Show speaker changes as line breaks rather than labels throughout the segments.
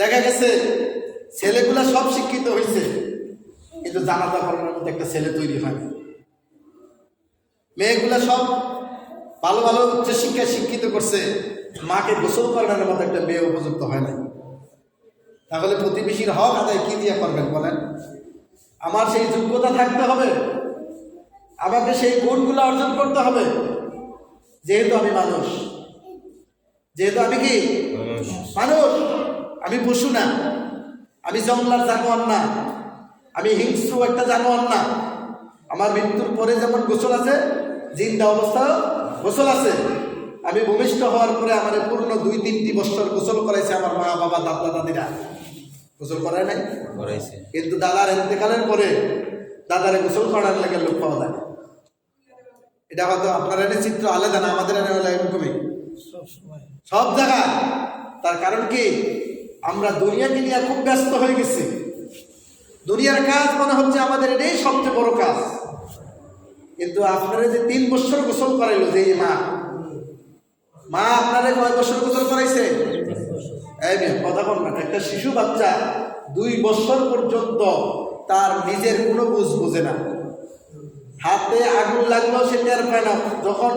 দেখা গেছে ছেলেগুলা সব শিক্ষিত হয়েছে, কিন্তু জানাজা পড়ানোর মতো একটা ছেলে তৈরি হয়নি। মেয়েগুলা সব ভালো ভালো উচ্চশিক্ষায় শিক্ষিত করছে, মাকে গোসল করানোর মতো একটা মেয়ে উপযুক্ত হয় না। তাহলে প্রতিবেশীর হক আদায় কি দিয়ে করবেন বলেন? আমার সেই যোগ্যতা থাকতে হবে, আমাকে সেই গুণগুলো অর্জন করতে হবে। যেহেতু আমি মানুষ, যেহেতু আমি কি মানুষ, আমি পশু না, আমি জঙ্গলার জানোয়ার না, আমি হিংস্র একটা জানোয়ার না। আমার মৃত্যুর পরে যেমন গোসল আছে, জিন্দা অবস্থাও গোসল আছে। আমি ভূমিষ্ঠ হওয়ার পরে আমার পূর্ণ 2-3টি বছর গোসল করাইছে আমার মা বাবা দাদা দাদিরা, গোসল করায় নাই? কিন্তু দাদার ইন্তেকালের পরে দাদারে গোসল করার লেগে লোক পাওয়া যায়। এটা হয়তো আপনার এনে চিত্র আলাদা না, আমাদের এনে হলে এরকমই সব জায়গায়। তার কারণ কি, আমরা দুনিয়াকে নিয়ে খুব ব্যস্ত হয়ে গেছি। দুনিয়ার কাজ মনে হচ্ছে আমাদের এটাই সবচেয়ে বড় কাজ। কিন্তু আপনারা যে 3 বছর গোসল করাইলো, যে মা আপনারা কয় বছর গোসল করাইছে? এই কথা বল না। একটা শিশু বাচ্চা 2 বছর পর্যন্ত তার নিজের কোনো বুঝ বোঝে না। হাতে আগুন লাগলো সে টের পায় না, যখন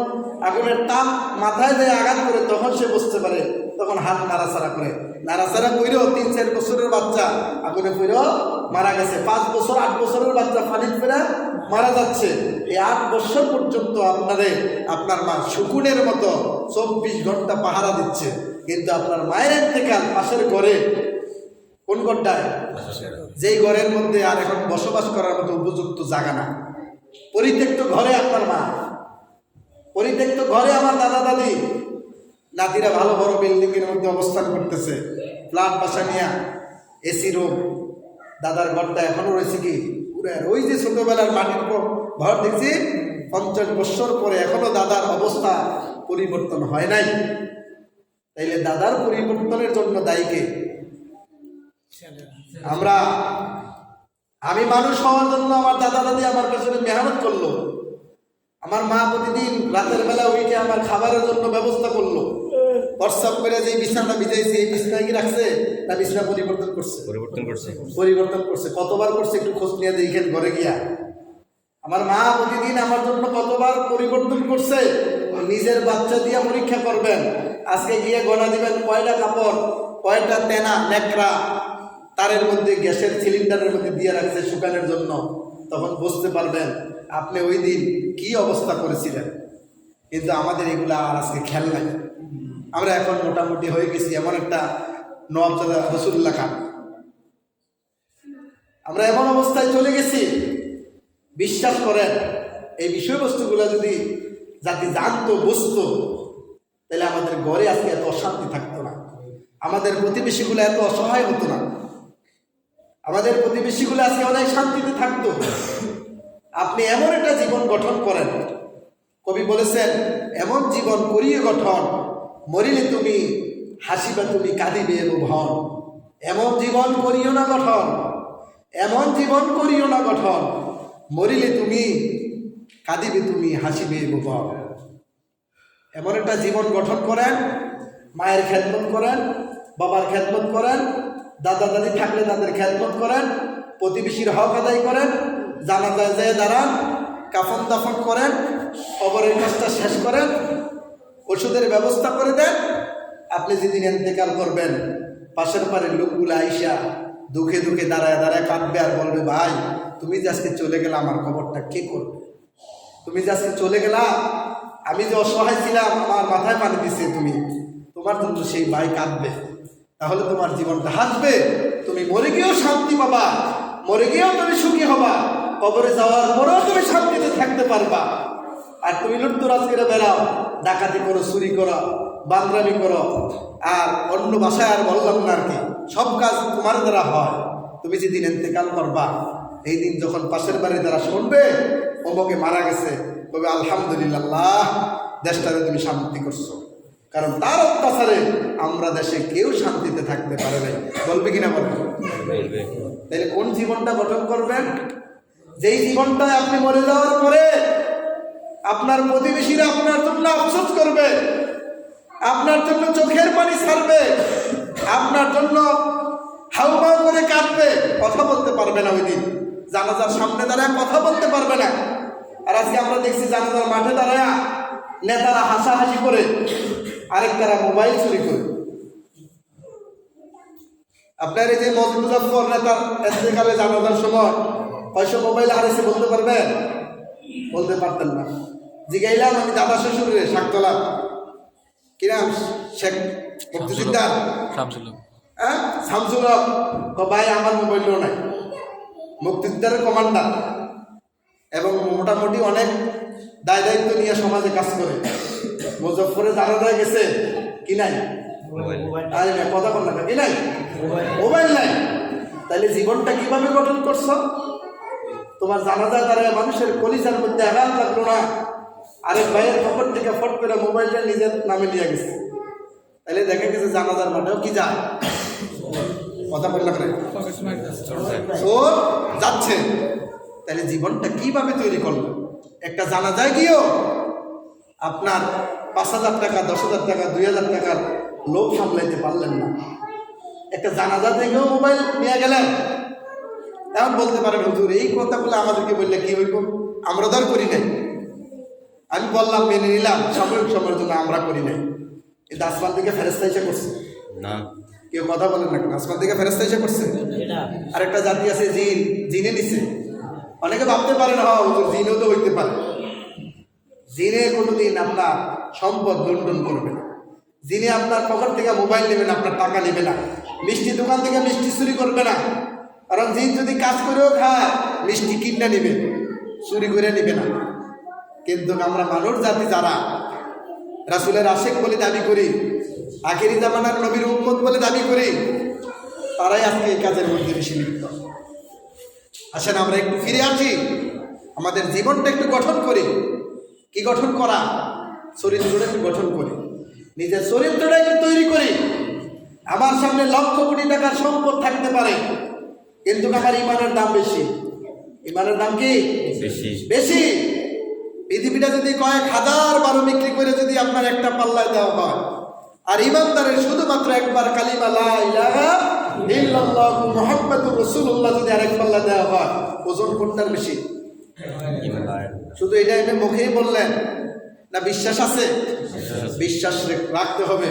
আগুনের তাপ মাথায় দিয়ে আঘাত করে তখন সে বুঝতে পারে, তখন হাত নাড়াচাড়া করে। নাড়াচাড়া কইরেও 3-4 বছরের বাচ্চা আগুনে পড়েও মারা গেছে। 5 বছর 8 বছরের বাচ্চা পানি ফেরা মারা যাচ্ছে। এই 8 বছর পর্যন্ত আপনার মা শকুনের মতো 24 ঘন্টা পাহারা দিচ্ছে। কিন্তু আপনার মায়ের ইন্তেকাল পাশের ঘরে, কোন ঘরটায়? যেই ঘরের মধ্যে আর এখন বসবাস করার মতো উপযুক্ত জায়গা না, পরিত্যক্ত ঘরে আপনার মা, পরিত্যক্ত ঘরে আমার দাদা দাদি, নাতিরা ভালো বড় বিল্ডিং এর মধ্যে অবস্থান করতেছে, ফ্ল্যাট বাসা নিয়ে, এসি রুম। দাদার ঘরটা এখনো রয়েছে কি ওই যে ছোটবেলার মাটির ঘর দেখছি, 50 বছর পরে এখনো দাদার অবস্থা পরিবর্তন হয় নাই। তাইলে দাদার পরিবর্তনের জন্য দায়ী কে? আমরা। আমি মানুষ হওয়ার জন্য আমার দাদা দাদি আমার পেছনে মেহনত করলো। আমার মা প্রতিদিন রাতের বেলা উঠে আমার খাবারের জন্য ব্যবস্থা করলো। হোয়াটসঅ্যাপ করে যে বিছানাটা বিছাইছে, এই বিছানা কি রাখছে না বিছানা পরিবর্তন করছে? পরিবর্তন করছে। কতবার করছে একটু খোঁজ নিয়ে দেখেন ঘরে গিয়া। আমার মা প্রতিদিন আমার জন্য কতবার পরিবর্তন করছে। নিজের বাচ্চা দিয়ে পরীক্ষা করবেন, আজকে গিয়ে গণা দিবেন কয়টা কাপড়, কয়টা তেনা ন্যাকড়া তারের মধ্যে গ্যাসের সিলিন্ডারের মধ্যে দিয়ে রাখছে শুকানোর জন্য, তখন বুঝতে পারবেন আপনি ওই দিন কি অবস্থা করেছিলেন। কিন্তু আমাদের এগুলা আর আজকে খেয়াল নাই। আমরা এখন মোটামুটি হয়ে গেছি এমন একটা নওয়াবজাদা রসুল্লাহ খান, আমরা এমন অবস্থায় চলে গেছি। বিশ্বাস করেন, এই বিষয়বস্তুগুলো যদি জাতি জানতো, বুঝতো, তাহলে আমাদের ঘরে আজকে এত অশান্তি থাকতো না, আমাদের প্রতিবেশীগুলো এত অসহায় হতো না, আমাদের প্রতিবেশীগুলো আজকে অনেক শান্তিতে থাকতো। আপনি এমন একটা জীবন গঠন করেন, কবি বলেছেন, এমন জীবন করিয়ে গঠন, মরিলে তুমি হাসিবা তুমি কাঁদিবে ভুবন। এমন জীবন করিও না গঠন, এমন জীবন করিও না গঠন, মরিলে তুমি কাঁদিবে তুমি হাসিবে ভুবন। এমন একটা জীবন গঠন করেন, মায়ের খেদমত করেন, বাবার খেদমত করেন, দাদা দাদি থাকলে তাদের খেদমত করেন, প্রতিবেশীর হক আদায় করেন, জানাজায় যেয়ে দাঁড়ান, কাফন দাফন করেন, কবরের কাজটা শেষ করেন, ওষুধের ব্যবস্থা করে দেন। আপনি যেদিন ইন্তেকাল করবেন, পাশের পাড়ের লোকগুলো আইসা দুঃখে দুঃখে দাঁড়ায় দাঁড়ায় কাঁদবে আর বলবে, ভাই তুমি যে আজকে চলে গেলা আমার খবরটা কে করবে? তুমি যে আজকে চলে গেলা, আমি যে অসহায় ছিলাম, আমার মাথায় পানি দিছে তুমি, তোমার জন্য সেই ভাই কাঁদবে। তাহলে তোমার জীবনটা হাসবে, তুমি মরে গিয়েও শান্তি পাবা, মরে গিয়েও তুমি সুখী হবা, কবরে যাওয়ার পরেও তুমি শান্তিতে থাকতে পারবা। আর তুমি লুটতরাজ করে বেড়াও, ডাকাতি করো, চুরি করো, বান্দরামি করো, আর অন্য বাসায় আর বললাম না আর কি, সব কাজ তোমার দ্বারা হয়। তুমি যেদিন ইন্তেকাল করবা, এই দিন যখন পাশের বাড়ির দ্বারা শুনবে অমুকে মারা গেছে, তবে আলহামদুলিল্লাহ, দেশটাতে তুমি শান্তি করছো, কারণ তার অত্যাচারে আমরা দেশে কেউ শান্তিতে থাকতে পারে নাই। বলবে কিনা বলবে? তাহলে কোন জীবনটা গঠন করবেন? যেই জীবনটায় আপনি মরে যাওয়ার পরে আপনার প্রতিবেশীরা আপনার জন্য আফসোস করবে, আপনার জন্য চোখের পানি ছাড়বে, আপনার জন্য কথা বলতে পারবে না, ওই দিন জানাজার সামনে দাঁড়ায় কথা বলতে পারবে না। আর আজকে আমরা দেখছি জানাজার মাঠে দাঁড়ায় নেতারা হাসাহাসি করে, আরেকটারা মোবাইল চুরি করে। আপনার এই যে মুজাফফর নেতার ইন্তেকালে জানাজার সময় কয়শো মোবাইল হারিয়েছে বলতে পারবেন? বলতে পারতেন না। জিগাইলাম আমি দাদা শ্বশুরে শাকতলা, কি নাম, শেখ মুক্তিযোদ্ধা হ্যাঁ শামসুল হক, ভাই আমার মোবাইলও নাই। মুক্তিযোদ্ধার কমান্ডার এবং মোটামুটি অনেক দায় দায়িত্ব নিয়ে সমাজে কাজ করে। মুজফ্ফরে জানাজা গেছে, কি নাই? আরে না, কথা বল না, কি নাই? মোবাইল নাই। তাহলে জীবনটা কিভাবে গঠন করছো? তোমার জানাজা দ্বারা মানুষের কলিজার মধ্যে আঘাত লাগলো না, আরেক ভাইয়ের পকেট থেকে ফট করে মোবাইলটা নিজের নামে নিয়ে গেছে। তাহলে দেখা গেছে জানাজার মাঠেও কি যায়, কথা বল না, চোর যাচ্ছে। তাহলে জীবনটা কিভাবে তৈরি করলো? একটা জানাজায় গিয়েও আপনার 5,000 টাকা, 10,000 টাকা, 2,000 টাকার লোভ সামলাইতে পারলেন না। একটা জানাজা থেকেও মোবাইল নিয়ে গেলেন। এখন বলতে পারেন হুজুর এই কথাগুলো আমাদেরকে বললে কি হইব? আমরা ধর করি নাই। আমি বললাম মেনে নিলাম, সাময়িক সময়ের জন্য আমরা করি নাই। কিন্তু আসমান থেকে ফেরেশতা এসে করছে না, কেউ কথা বলেন না, আসমান থেকে ফেরেশতা এসে করছে। আরেকটা জাতি আছে জিন, জিনে নিছে। অনেকে ভাবতে পারেন হ্যাঁ হুজুর জিনও তো হইতে পারে। জিনে কোনোদিন আপনার সম্পদ লুণ্ঠন করবে না, জিনে আপনার পকেট থেকে মোবাইল নেবে না, আপনার টাকা নেবে না, মিষ্টি দোকান থেকে মিষ্টি চুরি করবে না। কারণ জিন যদি কাজ করেও খায় মিষ্টি কিনে নেবে, চুরি করে নেবে না। কিন্তু আমরা মানুষ জাতি যারা রাসূলের আশিক বলে দাবি করি, আখিরি জামানার নবীর উম্মত বলে দাবি করি, তারাই আজকে এই কাজের মধ্যে বেশি লিপ্ত। আসেন আমরা একটু ফিরে আসি, আমাদের জীবনটা একটু গঠন করি। কি গঠন করা? চরিত্রটা একটু গঠন করি, নিজের চরিত্রটা একটু তৈরি করি। আমার সামনে লক্ষ কোটি টাকার সম্পদ থাকতে পারে, কিন্তু আমার ইমানের দাম বেশি। ইমানের দাম কি বেশি? পৃথিবীটা যদি কয়েক হাজার বারো বিক্রি করে যদি আপনার একটা পাল্লায় দেওয়া হয়, আর ইমানদারের শুধুমাত্র একবার কালিমা লা ইলাহা ইল্লাল্লাহু মুহাম্মাদুর রাসূলুল্লাহ যদি আরেক পাল্লা দেওয়া হয়, ওজন কোনটার বেশি? শুধু এটা এমনি মুখেই বললেন না, বিশ্বাস আছে? বিশ্বাস রাখতে হবে।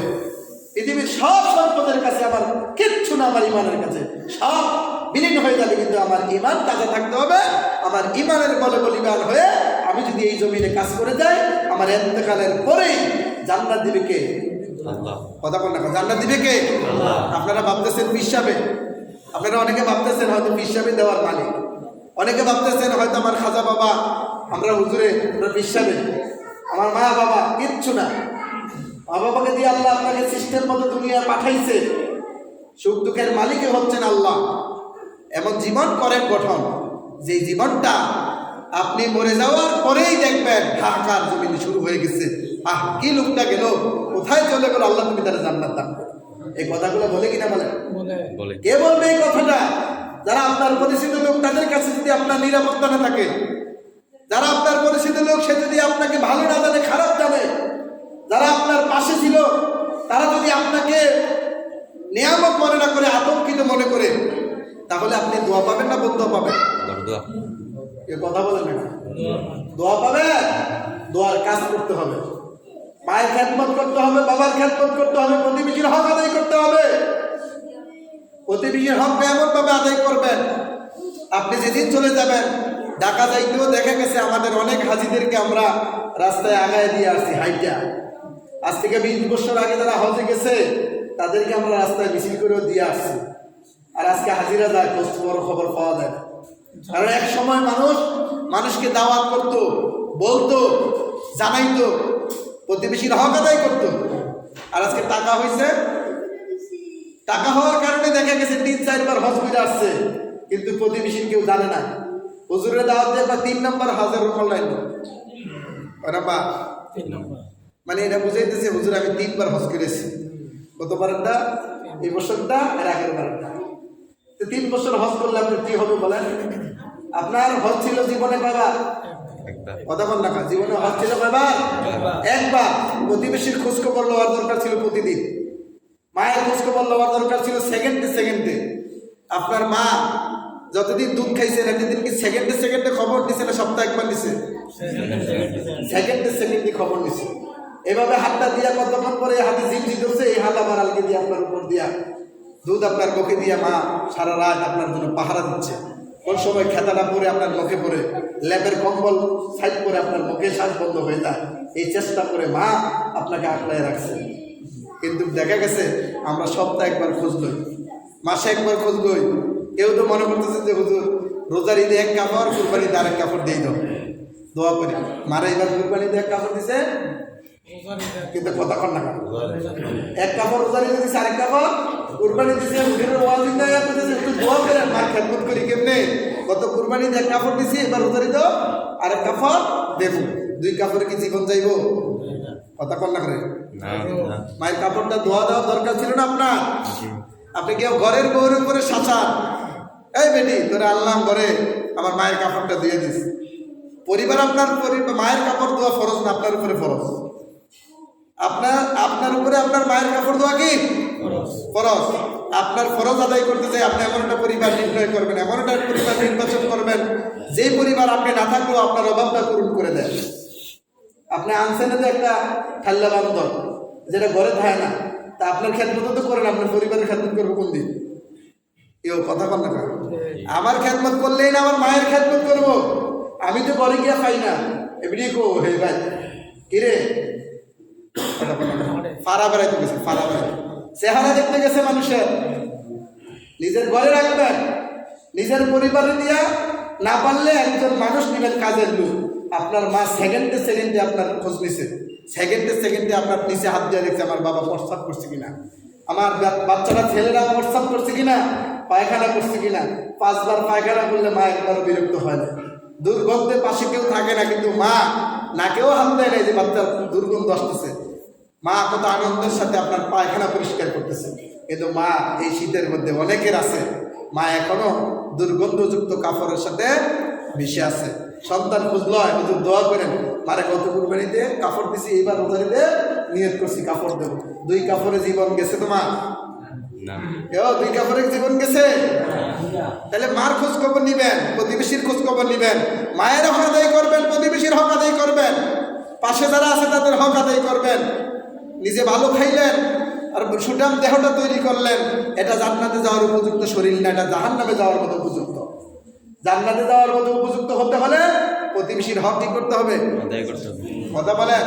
পৃথিবীর সব সম্পদের কাছে আমার কিচ্ছু না, আমার ইমানের কাছে সব বিলীন হয়ে যাবে, কিন্তু আমার ইমান তাজা থাকতে হবে। আমার ইমানের বলে বলিবান হয়ে আমি যদি এই জমিনে কাজ করে যাই, আমার ইন্তেকালের পরেই জান্নাত দিবে কে? আল্লাহ। কথা বল না, জান্নাত দিবে কে? আল্লাহ। আপনারা ভাবতেছেন পীর সাহেব, আপনারা অনেকে ভাবতেছেন হয়তো পীর সাহেব দেওয়ার মালিক, অনেকে ভাবতেছেন হয়তো আমার খাজা বাবা, আমরা হুজুরে পীর সাহেব, আমার মা বাবা, কিচ্ছু না। মা বাবাকে দিয়ে আল্লাহ আপনাকে সৃষ্টির মতো দুনিয়া পাঠাইছে, সুখ দুঃখের মালিকই হচ্ছেন আল্লাহ। এমন জীবন করেন গঠন, যে জীবনটা আপনি মরে যাওয়ার পরেই দেখবেন হাহাকার জমিনে শুরু হয়ে গেছে, আহ কি লোকটা গেল, কোথায় চলে গেল, আল্লাহ তুমি তারা জান্নাত দান করো। এই কথাগুলো বলে কিনা বলে? কে বলবে এই কথাটা? যারা আপনার পরিচিত লোক, তাদের কাছে যদি আপনার নিরাপত্তা না থাকে, যারা আপনার পরিচিত লোক সে যদি আপনাকে ভালো না জানে, খারাপ জানে, যারা আপনার পাশে ছিল তারা যদি আপনাকে নিয়ামত মনে না করে, আতঙ্কিত মনে করে, তাহলে আপনি দোয়া পাবেন না বদুয়া পাবেন? এ কথা বলেন না, দোয়া পাবেন। দোয়ার কাজ করতে হবে, মায়ের খেদমত করতে হবে, বাবার খেদমত করতে হবে, প্রতিবেশীর হক আদায় করতে হবে। প্রতিবেশীর হক এমনভাবে আদায় করবেন, আপনি যেদিন চলে যাবেন, ঢাকা যাইতেও দেখা গেছে আমাদের অনেক হাজিদেরকে আমরা রাস্তায় আগায় দিয়ে আসছি হাইটা। আজ থেকে 20 বছর আগে যারা হজে গেছে তাদেরকে আমরা রাস্তায় মিছিল করেও দিয়ে আসছি। আর আজকে হাজিরা যায়, বড় খবর পাওয়া যায়। কারণ এক সময় মানুষকে দাওয়াত করতো, বলতো, জানাইতো, প্রতিবেশীর হক আদায় করতো। আর আজকে টাকা হয়েছে, টাকা হওয়ার কারণে দেখা গেছে 3-4 বার হজ করে আসছে, কিন্তু প্রতিবেশীর কেউ জানে না। হুজুরের দাওয়াত দিয়ে 3 নম্বর হজের রকম লাইন, মানে এটা বুঝাইতেছে হুজুর আমি 3 বার হজ করেছি। কতবারটা? এই বছরটা আর আগের বারটা। তো 3 বছর হজ করলে আপনি কি হবে বলেন? আপনার হজ ছিল জীবনে কয়বার? কথা বল না, জীবনে হজ ছিল কয়বার? একবার। প্রতিবেশীর খোঁজখবর লওয়ার দরকার ছিল প্রতিদিন, মায়ের খোঁজখবর লওয়ার দরকার ছিল সেকেন্ডে সেকেন্ডে। আপনার মা যতদিন দুধ খাইছেন এতদিন কি সেকেন্ডে সেকেন্ডে খবর নিছে না সপ্তাহে একবার নিছে? সেকেন্ডে সেকেন্ডে খবর নিছে। এভাবে হাতটা দিয়া কতক্ষণ পরে হাতে ঝিমঝি ধরছে, এই হাত আমার আলকে দিয়ে আপনার উপর দিয়া দুধ আপনার মুখে দিয়া মা সারা রাত আপনার জন্য পাহারা দিচ্ছে। কোন সময় খেতাটা পরে আপনার মুখে পড়ে, ল্যাবের কম্বল সাইড করে আপনার মুখে শ্বাস বন্ধ হয়ে যায়, এই চেষ্টা করে মা আপনাকে আঁকড়ায় রাখছে। কিন্তু দেখা গেছে আমরা সপ্তাহে একবার খোঁজ লই, মাসে একবার খোঁজ লই। কেউ তো মনে করতেছে যে হুজুর রোজার ঈদে এক কাপড়, কুরবানিতে আরেক কাপড় দিয়ে দাও, দোয়া করি। মারা এবার কুরবানিতে এক কাপড় দিছে, কিন্তু কথা কন না, এক কাপড় রোজার ঈদে দিছে, আরেক কাপড় কুরবানি দিছে। হুজুরের ওয়াজ না করতেছে, একটু দোয়া করেন, মার খেদমত করি কেমনে। কত কুরবানিতে এক কাপড় দিছি, এবার রোজার ঈদে আরেক কাপড় দেব। দুই কাপড়ে কি জীবন যাইব? কথা কন না করে। মায়ের কাপড়টা ধোয়া দেওয়ার দরকার ছিল না আপনার? আপনি কেউ ঘরের বউর উপরে শাসান, এই বেটি তোরা আল্লাহ ঘরে আমার মায়ের কাপড়টা দিয়ে দিস। পরিবার আপনার মায়ের কাপড় ধোয়া ফরজ না, আপনার উপরে ফরজ। আপনার উপরে আপনার মায়ের কাপড় ধোয়া কি ফরজ? আপনার ফরজ আদায় করতে চাই, আপনি এমন একটা পরিবার নির্ণয় করবেন, এমন একটা পরিবার নির্বাচন করবেন, যে পরিবার আপনি না থাকলেও আপনার অভাবটা পূরণ করে দেন। আপনি আনছেন যে একটা খাল্লা বান্ধব যেটা ঘরে থাকে না, তা আপনার খেদমত তো করেন, আপনার পরিবারের খেদমত করবো কোন দিন? কেউ কথা বল না। আমার খেদমত করলেই না আমার মায়ের খেদমত করবো। আমি তো ঘরে গিয়া পাই না, এমনি কো হে ভাই কিরে ফাড়া বেড়াইতে গেছে, ফাড়া বেড়াইতে চেহারা দেখতে গেছে মানুষের। নিজের ঘরে রাখবেন, নিজের পরিবারে দিয়া না পারলে একজন মানুষ নিবেন কাজের লোক। আপনার মা সেকেন্ডে সেকেন্ডে আপনার খোঁজ নিছে, সেকেন্ডে সেকেন্ডে আপনার নিচে হাত দিয়ে দেখছে আমার বাবা প্রস্তাব করছে কিনা, আমার বাচ্চারা ছেলেরা প্রস্তাব করছে কিনা, পায়খানা করছে কিনা। 5 বার পায়খানা করলে মা একবারও বিরক্ত হয় না। দুর্গন্ধের পাশে কেউ থাকে না, কিন্তু মা নাকেও হাত দেয় না যে বাচ্চার দুর্গন্ধ আসতেছে। মা কত আনন্দের সাথে আপনার পায়খানা পরিষ্কার করতেছে। কিন্তু মা এই শীতের মধ্যে অনেকের আছে, মা এখনো দুর্গন্ধযুক্ত কাপড়ের সাথে মিশে আছে। সন্তান খুঁজল, হুজুর দোয়া করেন, মারে কত কুরবানিতে কাপড় দিছি, এইবার রোজারিতে নিয়ত করছি কাপড় দেবো। 2 কাপড়ে জীবন গেছে তোমার? কেউ 2 কাপড়ে জীবন গেছে? তাহলে মার খোঁজ খবর নিবেন, প্রতিবেশীর খোঁজ খবর নিবেন, মায়ের হক আদায় করবেন, প্রতিবেশীর হক আদায় করবেন, পাশে যারা আছে তাদের হক আদায় করবেন। নিজে ভালো খাইলেন আর সুঠাম দেহটা তৈরি করলেন, এটা জান্নাতে যাওয়ার উপযুক্ত শরীর না, এটা জাহান্নামে যাওয়ার মতো উপযুক্ত। জান্নাতে যাওয়ার মতো উপযুক্ত হতে হলে প্রতিবেশীর হক কি করতে হবে? কথা বলেন।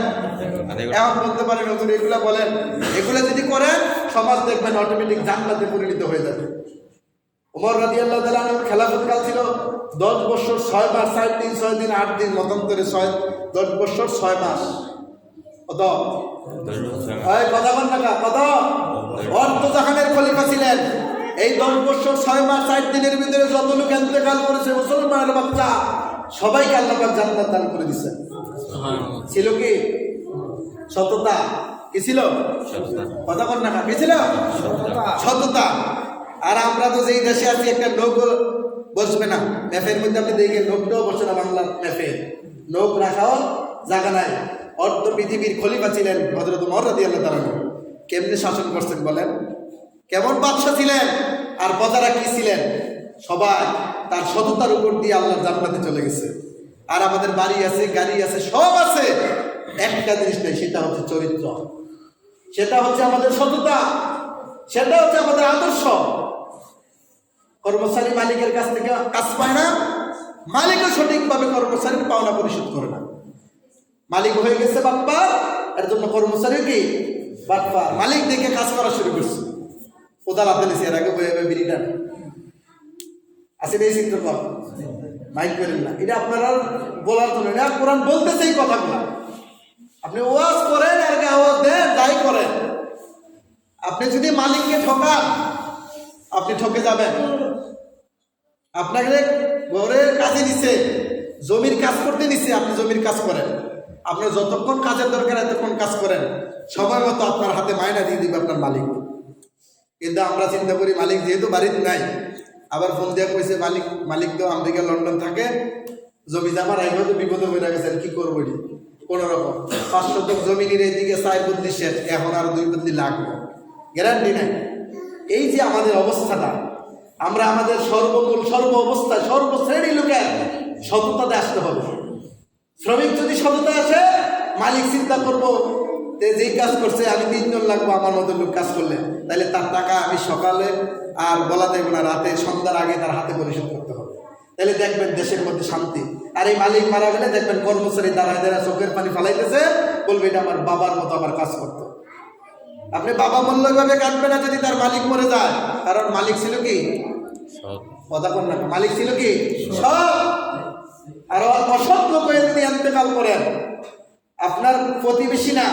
এখন বলতে পারেন হুজুর এগুলা বলেন, এগুলা যদি করেন সমাজ দেখবেন অটোমেটিক জান্নাতে পরিণত হয়ে যাবে। ওমর রাদিয়াল্লাহু তাআলা আনহুর খেলাফতকাল ছিল 10 বছর 6 মাস 4 দিন 6 দিন 8 দিন মতান্তরে 10 বছর 6 মাস। কত? কথা বল না, কত? অর্থ জাহানের খলিফা ছিলেন। এই 10 বছর 6 মাস 4 দিনের ভিতরে যত লোক ইন্তেকাল করেছে মুসলমানের বাচ্চা, সবাইকে আল্লাহ পাক জান্নাত দান করে দিয়েছেন। ছিল কি? সততা। কি ছিল? কথা বল না, কি ছিল? সততা। আর আমরা তো যেই দেশে আছি, একটা লোক বসবে না ম্যাপের মধ্যে, আপনি দেখেন লোকটাও বসে না বাংলার ম্যাপে, লোক রাখাও জায়গা নাই। অর্ধ পৃথিবীর খলিফা ছিলেন হযরত ওমর রাদিয়াল্লাহু তাআলা। কেমনে শাসন করছেন বলেন? কেমন বাদশা ছিলেন? আর প্রজারা কি ছিলেন? সবাই তার সততার উপর দিয়ে আল্লাহর জান্নাতে চলে গেছে। আর আমাদের বাড়ি আছে, গাড়ি আছে, সব আছে, একটা জিনিস নেই, সেটা হচ্ছে চরিত্র, সেটা হচ্ছে আমাদের সততা, সেটা হচ্ছে আমাদের আদর্শ। কর্মচারী মালিকের কাছ থেকে কাজ পায় না, মালিকও সঠিকভাবে কর্মচারীর পাওনা পরিশোধ করে না। মালিক হয়ে গেছে বাটপার, এর জন্য কর্মচারী কি বাটপার। মালিক দেখে কাজ করা শুরু করছে, কোদাল হাতে নিছে, এর আগে বয়ে বিড়িটা আছে এই চিন্তা কর, মাইক করেন না। এটা আপনারা বলার জন্য না, কোরআন বলতেছে এই কথাগুলো। আপনি ওয়াজ করেন আর আওয়াজ দেন, যাই করেন, আপনি যদি মালিককে ঠকান আপনি ঠকে যাবেন। আপনাকে ঘরের কাজে নিছে, জমির কাজ করতে নিছে, আপনি জমির কাজ করেন। আপনার যতক্ষণ কাজের দরকার এতক্ষণ কাজ করেন, সময় মতো আপনার হাতে মাইনা দিয়ে দিবে আপনার মালিক। কিন্তু আমরা চিন্তা করি মালিক যেহেতু বাড়িতে নাই, আবার ফোন দিয়ে কইছে মালিক তো আমেরিকা লন্ডন থাকে, জমি জামা রাইব তো বিপদে হয়ে গেছেন, কি করবো কোন রকম 5 শতক জমি নিয়ে এদিকে 4 বদলি শেষ, এখন আর 2 বদলি লাগবে, গ্যারান্টি নাই। এই যে আমাদের অবস্থাটা, আমরা আমাদের সর্বমূল সর্ব অবস্থায় সর্বশ্রেণী লোকের সততাতে আসতে হবে। শ্রমিক যদি সততা আসে, মালিক চিন্তা করবো যেই কাজ করছে আমি 3 জন লাগবো আমার মতো লোক কাজ করলে, তাহলে তার টাকা আমি সকালে আর বলা দেব না, রাতে সন্ধ্যার আগে তার হাতে পরিশোধ করতে হবে। তাহলে দেখবেন দেশের মধ্যে শান্তি। আর এই মালিক মারা গেলে দেখবেন কর্মচারী দাঁড়ায় দাঁড়ায় চোখের পানি ফালাইতেছে, বলবে এটা আমার বাবার মতো আমার কাজ করতো। আপনি বাবা মূল্য ভাবে কাটবে না যদি তার মালিক মরে যায়, কারণ মালিক ছিল কি কথা বল না, মালিক ছিল কি সব। আর অসৎ লোক হয়ে যদি ইন্তেকাল করেন, আপনার প্রতিবেশী না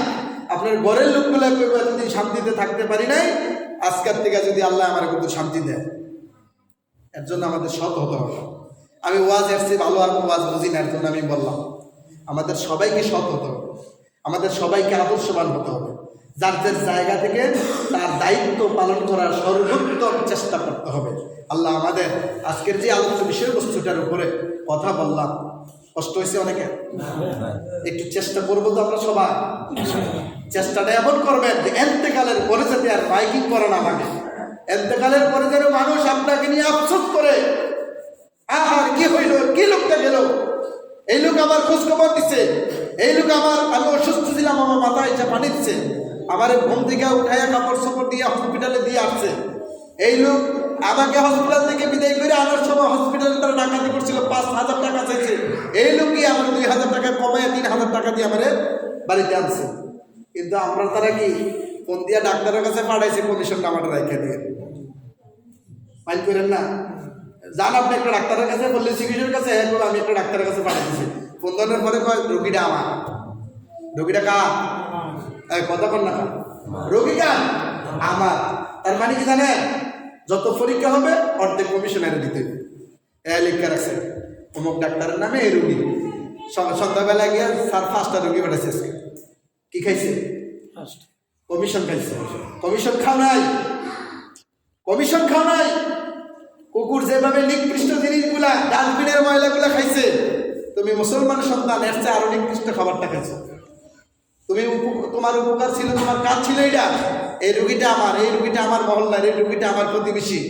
আপনার ঘরের লোকগুলো যদি শান্তিতে থাকতে পারি নাই, আজকের থেকে যদি আল্লাহ আমার কিন্তু শান্তি দেয়, এর জন্য আমাদের সৎ হতে হবে। আমি ওয়াজ এসছি ভালো আর ওয়াজ বুঝি না, এর জন্য আমি বললাম আমাদের সবাইকে সৎ হতে হবে, আমাদের সবাইকে আদর্শবান হতে হবে, যার যার জায়গা থেকে তার দায়িত্ব পালন করার সর্বোত্তম চেষ্টা করতে হবে। আল্লাহ আমাদের আজকের যে আলোচ্য বিষয়বস্তুটার উপরে কথা বললাম, কষ্ট হয়েছে অনেকে, একটু চেষ্টা করবো তো আমরা সবাই, চেষ্টাটা এমন করবেন যে এন্তেকালের পরে যাতে আর মাইকিং করে না লাগে, এন্তেকালের পরে যেন মানুষ আপনাকে নিয়ে আফসোস করে, আর কি হইল, কি লোকটা গেল, এই লোক আমার খোঁজ খবর দিচ্ছে, এই লোক আমি অসুস্থ ছিলাম আমার মাথায় এসে পানি দিচ্ছে, আমার ঘুম থেকে উঠাইয়া কাপড় সাপড় দিয়ে হসপিটালে দিয়ে আসছে, এই লোক আমাকে হসপিটাল থেকে বিদায় করে আনার সময় হসপিটালে তারা ডাকাতি করছিল, 5,000 টাকা চাইছে, এই লোকই আমার 2,000 টাকা কমায় 3,000 টাকা দিয়ে আমার বাড়িতে আনছে। কিন্তু আমরা তারা কি ফোন দিয়া ডাক্তারের কাছে পাঠাইছে, কমিশন নামাটা রেখে দিয়ে ফাইল করেন না, যান আপনি একটা ডাক্তারের কাছে বললে চিকিৎসার কাছে, এখন আমি একটা ডাক্তারের কাছে পাঠাইছি, ফোন দেওয়ার পরে কয় রোগীটা আমার, রোগীটা কার, কথা কর না, রোগীটা আমার। তার মানে কি জানেন, যত পরীক্ষা হবে অর্ধেক কমিশনারে দিতে হবে। লিখে রাখছে অমুক ডাক্তারের নামে এই রোগী, সন্ধ্যাবেলা গিয়ে স্যার 5টা রোগী পাঠাইছে, কি খাইছে, কমিশন খাইছে। কমিশন খাও নাই, কমিশন খাও নাই। কুকুর যেভাবে নিকৃষ্ট জিনিসগুলা ডাস্টবিনের ময়লাগুলা খাইছে, তুমি মুসলমানের সন্তান এর চেয়ে আরো নিকৃষ্ট খাবারটা খাইছো। তুমি তোমার উপকার ছিল, তোমার কাজ ছিল এটা, এই রুগীটা আমার, এই রুগীটা আমার মহল্লার, এই রুগীটা আমার প্রতিবেশী,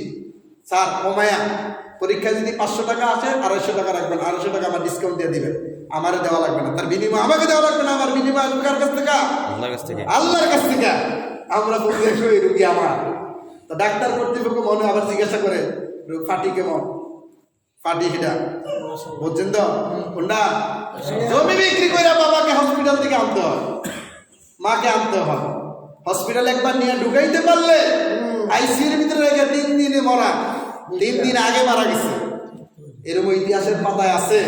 স্যার কমায়া পরীক্ষায় যদি 500 টাকা আসে 250 টাকা রাখবেন, 250 টাকা আমার ডিসকাউন্ট দিয়ে দিবেন, আমারে দেওয়া লাগবে না, তার বিনিময় আমাকে দেওয়া লাগবে না, আমার বিনিময় আসবে কার কাছ থেকে, আল্লাহর কাছ থেকে, আল্লাহর কাছ থেকে। আমরা বলতে এই রুগী আমার, তো ডাক্তার কর্তৃপক্ষ মনে আবার জিজ্ঞাসা করে ফাটি কেমন, ফাটি হিডা বুঝছেন তো, কোনটা জমি বিক্রি করে বাবাকে হসপিটাল থেকে আনতে হয়, মাকে আনতে হয়, হসপিটাল একবার নিয়ে ঢুকাইতে পারলে আইসিইউর ভিতরে রেখে 3 দিনে মরা, 3 দিন আগে মারা গেছে, এরকম ইতিহাসের পাতায় আছে,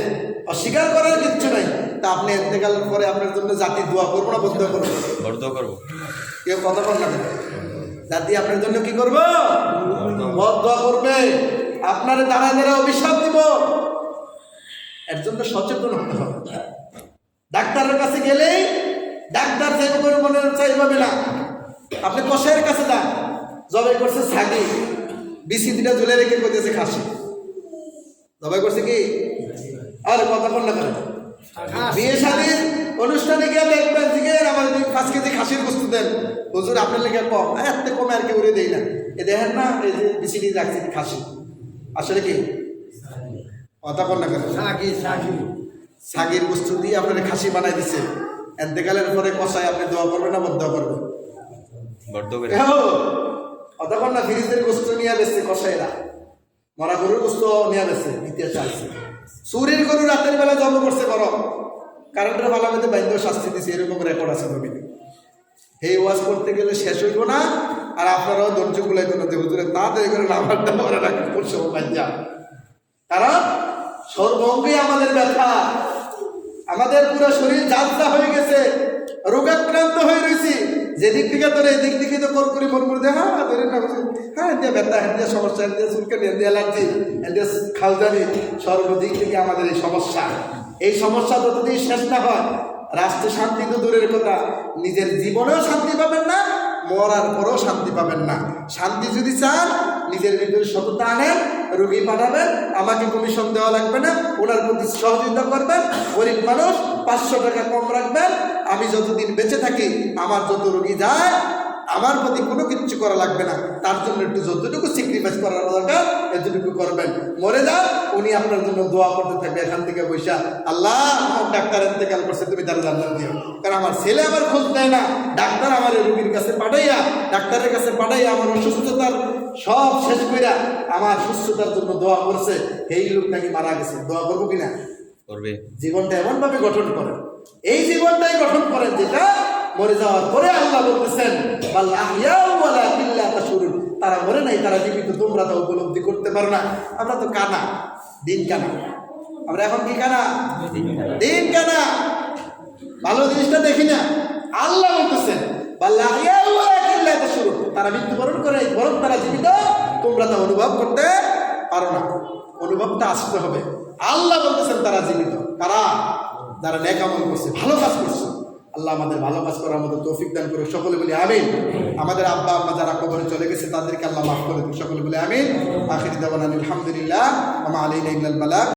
অস্বীকার করার কিচ্ছু নাই। তা আপনি ইন্তেকালের পরে আপনার জন্য জাতি দোয়া করবো না বন্ধ করবো, করবো, কেউ কথা বল না, জাতি আপনার জন্য কি করবো, দোয়া করবে, আপনার দাঁড়ায় দাঁড়ায় অভিশাপ দিব। এর জন্য সচেতন হতে হবে। ডাক্তারের কাছে গেলেই ডাক্তার যেভাবে মনে হচ্ছে এইভাবে না, আপনি কষাইয়ের কাছে যান, জবাই করছে ছাগি, বিসি 2টা ঝুলে রেখে করতেছে খাসি, জবাই করছে কি, আর কথা বল না কেন, বিয়ে শাদীর অনুষ্ঠানে গিয়ে দেখবেন যে আমার 5 কেজি খাসির বস্তু দেন, হুজুর আপনার লেগে কম, এত কমে আর কেউ উড়ে দেয় না, এ দেখেন না এই যে বিসিডি রাখছি খাসি, আসলে কি কথা বল না কেন, ছাগির বস্তু দিয়ে আপনার খাসি বানাই দিছে, এতেকালের পরে কষায় আপনি দোয়া করবেন না বদ্ধ করবেন, কথা বল না, ফ্রিজের বস্তু নিয়ে বেসছে কষাইরা, মরা গরুর বস্তু নিয়ে বেসছে, ইতিহাস আছে, চুরির গরু রাতের বেলা জন্ম করছে গরম, কারেন্টের বেলা মধ্যে বাইন্দ শাস্তি দিচ্ছে, এরকম রেকর্ড আছে জমিনে। এই ওয়াজ করতে গেলে শেষ হইব না, আর আপনারাও ধৈর্য গুলাইতে না, হুজুরে তাড়াতাড়ি করে নামারটা মনে রাখেন, পরশু যা, কারণ সর্বঙ্গে আমাদের ব্যথা, আমাদের পুরো শরীর যাত্রা হয়ে গেছে, রোগাক্রান্ত হয়ে রয়েছি, যেদিক থেকে তোর এদিক দিকে তো কর করি মন করে দে, হ্যাঁ ধরে না, হ্যাঁ দিয়ে ব্যথা, হ্যাঁ দিয়ে সমস্যা, হ্যাঁ দিয়ে চুলকানি, হ্যাঁ দিয়ে অ্যালার্জি, হ্যাঁ দিয়ে খালদানি, সর্বদিক থেকে আমাদের এই সমস্যা। এই সমস্যা যতদিন শেষ না হয়, রাষ্ট্রে শান্তি তো দূরের কথা, নিজের জীবনেও শান্তি পাবেন না, মরার পরেও শান্তি পাবেন না। শান্তি যদি চান, নিজের ভিতরে সততা আনেন, রোগী পাঠাবেন, আমাকে কমিশন দেওয়া লাগবে না, ওনার প্রতি সহযোগিতা করবেন, গরিব মানুষ 500 টাকা কম রাখবেন, আমি যতদিন বেঁচে থাকি আমার যত রোগী যায় আমার প্রতি কোনো কিচ্ছু করা লাগবে না, তার জন্য একটু যতটুকু স্যাক্রিফাইস করার দরকার এতটুকু করবেন, মরে যান উনি আপনার জন্য দোয়া করতে থাকবে এখান থেকে বৈশা, আল্লাহ আমার ডাক্তার ইন্তেকাল করছে, তুমি তার জান্নাত দিও। কারণ আমার ছেলে আমার খোঁজ নেয় না, ডাক্তার আমার রোগীর কাছে পাঠাইয়া, ডাক্তারের কাছে পাঠাইয়া আমার অসুস্থতার সব শেষ কইরা আমার সুস্থতার জন্য দোয়া করছে, এই লোক নাকি মারা গেছে, দোয়া করবো কিনা? করবে। জীবনটা এমন ভাবে গঠন করেন, এই জীবনটাই গঠন করেন যেটা মরে যাওয়ার পরে আল্লাহ বলতেছেন তারা মরে নাই, তারা জীবিত, তোমরা তা উপলব্ধি করতে পারো না। আমরা তো কানা, দিন কানা, আমরা এখন কি কানা? দিন কানা, ভালো জিনিসটা দেখি না। আল্লাহ বলতেছেন তারা মৃত্যুবরণ করে, বরং তারা জীবিত, তোমরা তা অনুভব করতে পারো না। অনুভবটা আসতে হবে। আল্লাহ বলতেছেন তারা জীবিত, তারা যারা নেক আমল করছে, ভালো কাজ করছে। আল্লাহ আমাদের ভালো কাজ করার মতো তৌফিক দান করে, সকলে বলি আমিন। আমাদের আব্বা আম্মা যারা কবরে চলে গেছে তাদেরকে আল্লাহ মাফ করে দিন, সকলে বলি আমিন। আখিরি দাওয়ানা আলহামদুলিল্লাহ, ওয়া মা আলাইনা ইল্লাল বালাগ।